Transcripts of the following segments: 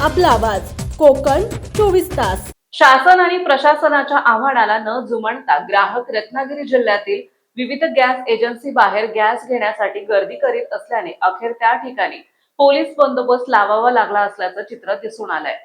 आपला आवाज कोकण 24 तास। शासन आणि प्रशासनाच्या आव्हानाला न जुमानता ग्राहक रत्नागिरी जिल्ह्यातील विविध गॅस एजन्सी बाहेर गॅस घेण्यासाठी गर्दी करीत असल्याने अखेर त्या ठिकाणी पोलीस बंदोबस्त लावावा लागला असल्याचं चित्र दिसून आलंय।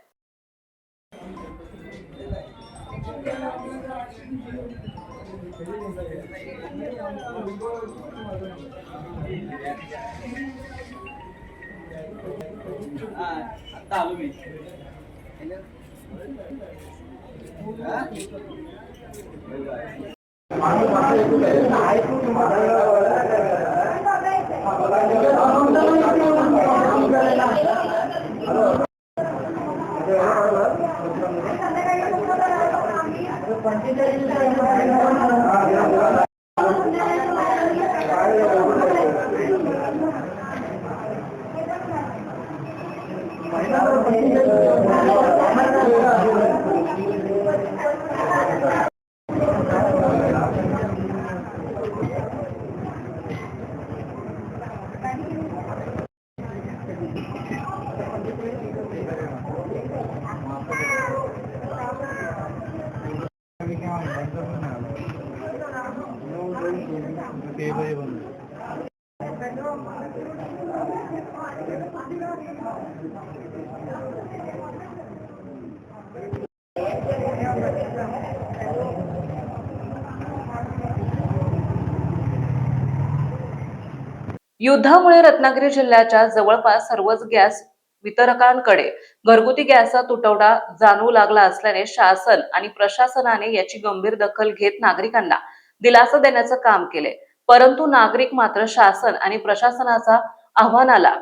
युद्धामुळे रत्नागिरी जिल्ह्याच्या जवळपास सर्वच गॅस वितरकांकडे घरगुती गॅसचा तुटवडा जाणवू लागला असल्याने शासन आणि प्रशासनाने याची गंभीर दखल घेत नागरिकांना दिलासा देण्याचं काम केले। परंतु नागरिक मात्र शासन आणि प्रशासनाच्या आव्हानाला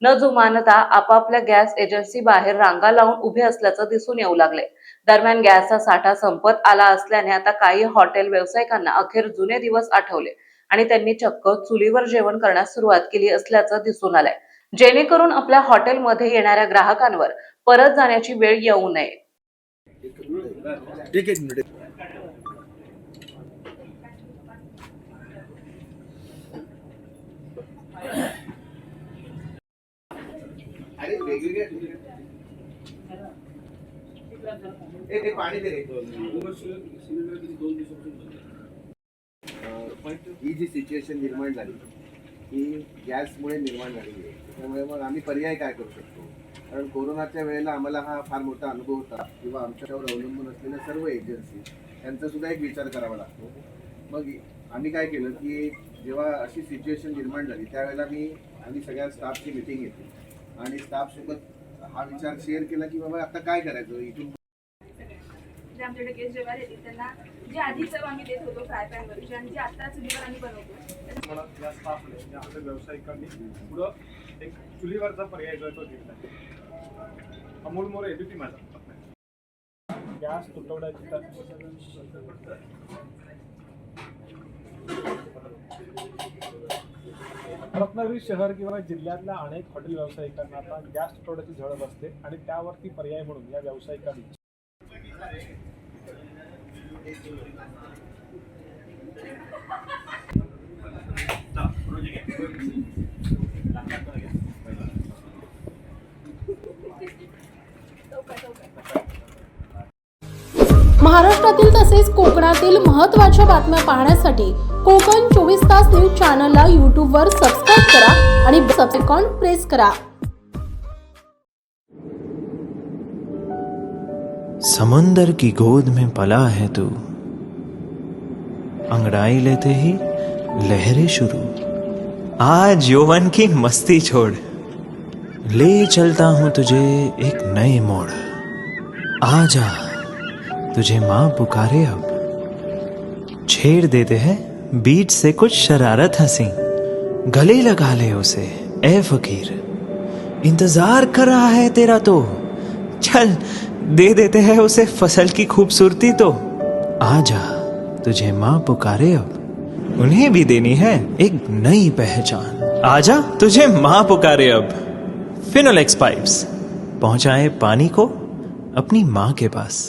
न जुमानता आपापल्या गॅस एजन्सी बाहेर रांगा लावून उभे असल्याचं दिसून येऊ लागले। दरम्यान गॅसचा साठा संपत आला असल्याने आता काही हॉटेल व्यावसायिकांना अखेर जुने दिवस आठवले आणि त्यांनी चक्क चुलीवर जेवण करण्यास सुरुवात केली असल्याचं दिसून आलंय, जेणेकरून आपल्या हॉटेलमध्ये येणाऱ्या ग्राहकांवर परत जाण्याची वेळ येऊ नये। ही जी सिच्युएशन निर्माण झाली ही गॅसमुळे निर्माण झालेली आहे। त्यामुळे मग आम्ही पर्याय काय करू शकतो, कारण कोरोनाच्या वेळेला आम्हाला हा फार मोठा अनुभव होता किंवा आमच्यावर अवलंबून असलेल्या सर्व एजन्सी यांचा सुद्धा एक विचार करावा लागतो। मग आम्ही काय केलं की जेव्हा अशी सिच्युएशन निर्माण झाली त्यावेळेला आम्ही सगळ्या स्टाफची मीटिंग घेतली आणि स्टाफसोबत हा विचार शेअर केला की बाबा आता काय करायचं। इथून आमच्याकडे गेस्ट जेव्हा येतील त्यांना जे आधी सर्व आम्ही देत होतो फ्राय पॅनवरची आणि जे आता चुलीवर आम्ही बनवतो मला या स्टाफने या आपल्या व्यावसायिकांनी पुढं एक चुलीवरचा पर्याय जो तो घेतला। अमोल मोरे एबीपी माझा गॅस तुटवड्याची रत्नागिरी शहर किंवा जिल्ह्यातल्या अनेक हॉटेल व्यावसायिकांना आता गॅस तुटवड्याची झळ बसते आणि त्यावरती पर्याय म्हणून या व्यावसायिकांनी महाराष्ट्रातील तसेच कोकणातील महत्त्वाच्या बातम्या पाहण्यासाठी कोकण 24 तास न्यूज चॅनलला यूट्यूबवर सबस्क्राईब करा आणि बेल आयकॉन प्रेस करा। समुंदर की गोद में पला है तू, अंगड़ाई लेते ही लहरें शुरू। आज यौवन की मस्ती छोड़, ले चलता हूं तुझे एक नए मोड़। आजा तुझे माँ पुकारे अब, छेड़ देते हैं बीच से कुछ शरारत हंसी। गले लगा ले उसे ए फकीर, इंतजार कर रहा है तेरा तो, चल दे देते हैं उसे फसल की खूबसूरती तो। आजा तुझे माँ पुकारे अब, उन्हें भी देनी है एक नई पहचान। आजा तुझे माँ पुकारे अब। फिनोलेक्स पाइप्स पहुंचाए पानी को अपनी माँ के पास।